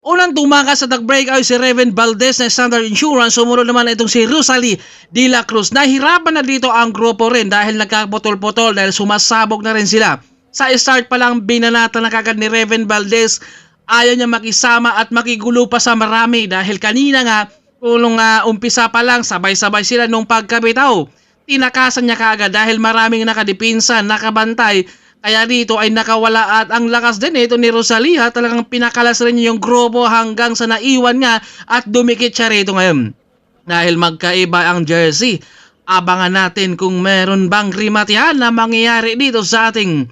Unang tumakas sa tag-break ay si Reven Valdez na Standard Insurance. Sumunod naman itong si Rosalie De La Cruz. Nahirapan na dito ang grupo rin dahil nagkaputol-putol dahil sumasabog na rin sila. Sa start pa lang binanata na kagad ni Reven Valdez. Ayaw niya makisama at makigulo pa sa marami dahil kanina nga kulong umpisa pa lang sabay-sabay sila nung pagkabitaw. Tinakasan niya kaagad dahil maraming nakadipinsan, nakabantay. Kaya dito ay nakawala at ang lakas din ito ni Rosalie. Talagang pinakalas rin niya yung grupo hanggang sa naiwan nga at dumikit siya rito ngayon. Dahil magkaiba ang jersey. Abangan natin kung meron bang rimatihan na mangyayari dito sa ating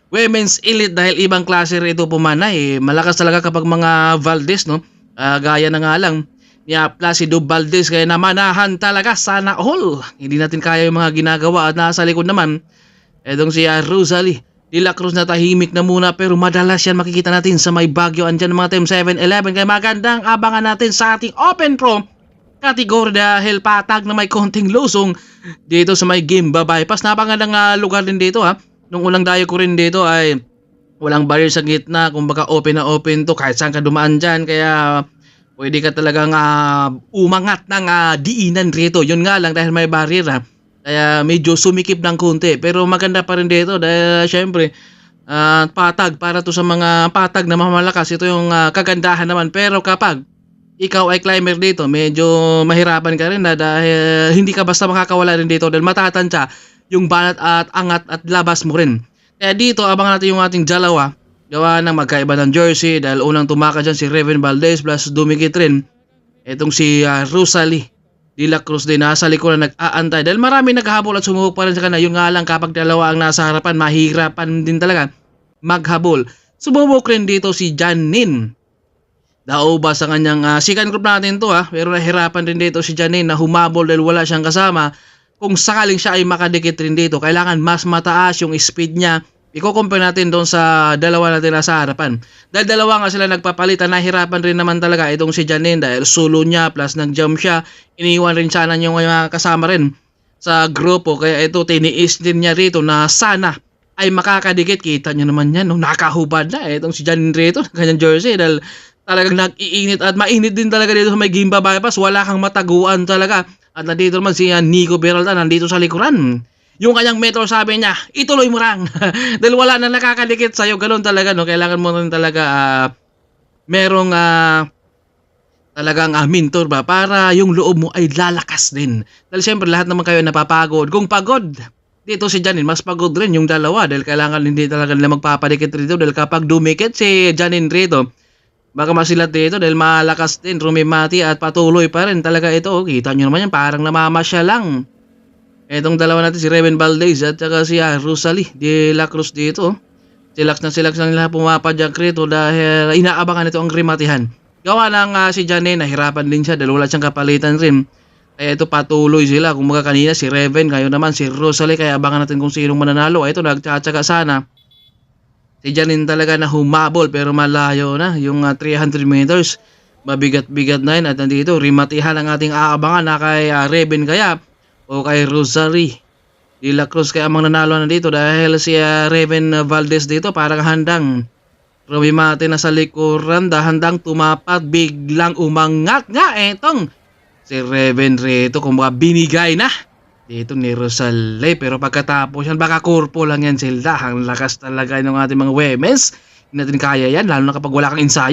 Women's Elite dahil ibang klase rito pumanay. Malakas talaga kapag mga Valdez, no? Gaya na nga lang ni Placido Valdez, kaya namanahan talaga sana all. Hindi natin kaya yung mga ginagawa at nasa likod naman etong si Rosalie De La Cruz na tahimik na muna pero madalas yan makikita natin sa may Baguio. Andyan mga Team 7-11 kaya magandang abangan natin sa ating Open Pro category dahil patag na may konting lusong dito sa may Gimba Bypass. Napakagandang lugar din dito ha. Nung unang dayo ko rin dito ay walang barrier sa gitna, kumbaga open na open to kahit saan ka dumaan dyan, kaya pwede ka talagang umangat ng diinan rito. Yun nga lang dahil may barrier ha. Kaya medyo sumikip ng konti. Pero maganda pa rin dito dahil syempre patag para to sa mga patag na mamalakas. Ito yung kagandahan naman. Pero kapag ikaw ay climber dito, medyo mahirapan ka rin dahil hindi ka basta makakawala rin dito dahil matatansya yung banat at angat at labas mo rin. Kaya dito abangan natin yung ating dalawa. Gawa ng magkaiba ng jersey dahil unang tumakas dyan si Reven Valdez plus dumikit rin itong si Rosalie De La Cruz din nasa likuran nag-aantay dahil marami naghahabol at sumubok pa rin sa kanya. Yun nga lang kapag dalawa ang nasa harapan, mahirapan din talaga maghabol. Sumubok rin dito si Janine Daoba sa kanyang second group natin to pero nahirapan din dito si Janine na humabol dahil wala siyang kasama. Kung sakaling siya ay makadikit rin dito, kailangan mas mataas yung speed niya. I-compare natin doon sa dalawa natin nasa harapan. Dahil dalawa nga sila nagpapalitan, nahirapan rin naman talaga itong si Janine dahil solo niya plus nag-jump siya. Iniwan rin sana yung mga kasama rin sa grupo. Kaya ito tiniis din niya rito na sana ay makakadikit. Kita niyo naman yan, no? Nakahubad na itong si Janine rito, kanyang jersey dahil talagang nag-iinit at mainit din talaga dito sa may Gimba Bypass. Wala kang mataguan talaga. At nandito naman si Nico Peralta nandito sa likuran. Yung kanyang metro sabi niya, ituloy mo lang. Dahil wala na nakakadikit sa'yo. Ganun talaga, no? Kailangan mo rin talaga merong talagang mentor ba para yung loob mo ay lalakas din. Dahil siyempre lahat naman kayo napapagod. Kung pagod, dito si Janine, mas pagod rin yung dalawa. Dahil kailangan hindi talaga nila magpapadikit rito. Dahil kapag dumikit si Janine rito, baka masilat dito dahil malakas din, rumimati at patuloy pa rin talaga ito. Kita nyo naman yan, parang namamasya lang. Itong dalawa natin si Reven Valdez at saka si Rosalie De La Cruz dito. Silax na nila pumapadyak rito dahil inaabangan ito ang rimatihan. Gawa ng si Janine, nahirapan din siya dahil wala siyang kapalitan rin. Kaya ito patuloy sila. Kung mga kanina si Reven, ngayon naman si Rosalie. Kaya abangan natin kung sinong mananalo. Ito nagtsatsaga sana si Janine talaga na humabol pero malayo na yung 300 meters. Mabigat-bigat na yun at nandito rimatihan ang ating aabangan na kay Reven kaya o kay Rosalie De La Cruz kaya amang nanalo na dito dahil si Reven Valdez dito parang handang rumimate na sa likuran, handang tumapat, biglang umangat nga etong si Reven rito kung binigay na dito ni Rosalie pero pagkatapos yan baka kurpo lang yan sila. Ang lakas talaga ng ating mga women's. Hindi natin kaya yan lalo na kapag wala kang ensayo.